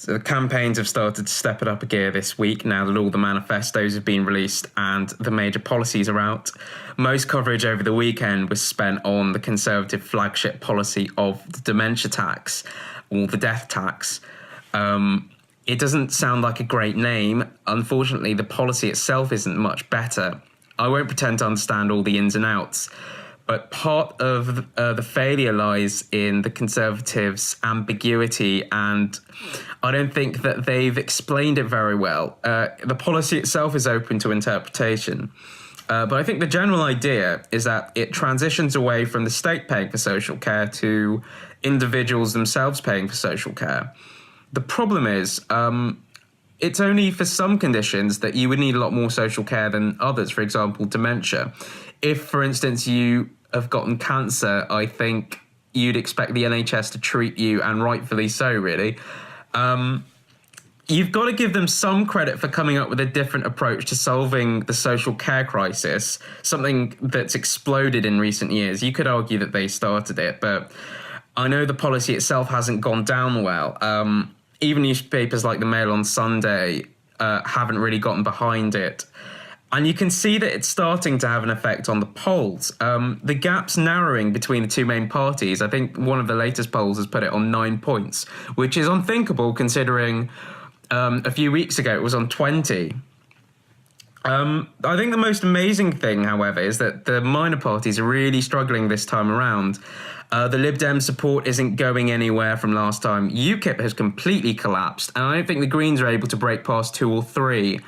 So the campaigns have started to step it up a gear this week now that all the manifestos have been released and the major policies are out. Most coverage over the weekend was spent on the Conservative flagship policy of the dementia tax, or the death tax. It doesn't sound like a great name. Unfortunately, the policy itself isn't much better. I won't pretend to understand all the ins and outs, but part of the failure lies in the Conservatives' ambiguity, and I don't think that they've explained it very well. The policy itself is open to interpretation, but I think the general idea is that it transitions away from the state paying for social care to individuals themselves paying for social care. The problem is, it's only for some conditions that you would need a lot more social care than others, for example, dementia. If, for instance, you have gotten cancer, I think you'd expect the NHS to treat you, and rightfully so, really. You've got to give them some credit for coming up with a different approach to solving the social care crisis, something that's exploded in recent years. You could argue that they started it, but I know the policy itself hasn't gone down well. Even newspapers like the Mail on Sunday haven't really gotten behind it. And you can see that it's starting to have an effect on the polls. The gap's narrowing between the two main parties. I think one of the latest polls has put it on 9 points, which is unthinkable considering a few weeks ago it was on 20. I think the most amazing thing, however, is that the minor parties are really struggling this time around. The Lib Dem support isn't going anywhere from last time. UKIP has completely collapsed, and I don't think the Greens are able to break past 2 or 3.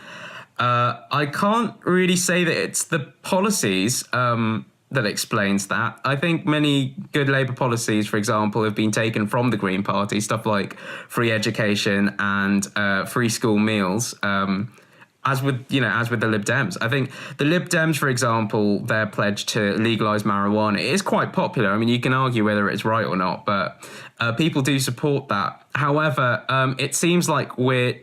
I can't really say that it's the policies that explains that. I think many good Labour policies, for example, have been taken from the Green Party, stuff like free education and free school meals. As with the Lib Dems. I think the Lib Dems, for example, their pledge to legalise marijuana is quite popular. I mean, you can argue whether it's right or not, but people do support that. However, it seems like we're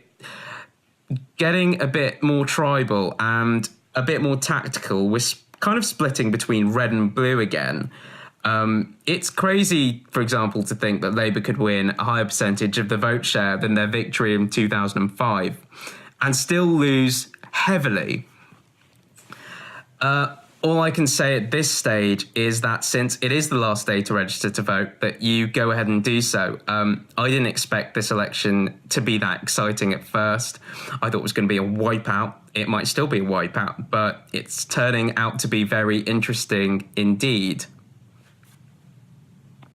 getting a bit more tribal and a bit more tactical. We're kind of splitting between red and blue again. It's crazy, for example, to think that Labour could win a higher percentage of the vote share than their victory in 2005. And still lose heavily. All I can say at this stage is that since it is the last day to register to vote, that you go ahead and do so. I didn't expect this election to be that exciting at first. I thought it was going to be a wipeout. It might still be a wipeout, but it's turning out to be very interesting indeed.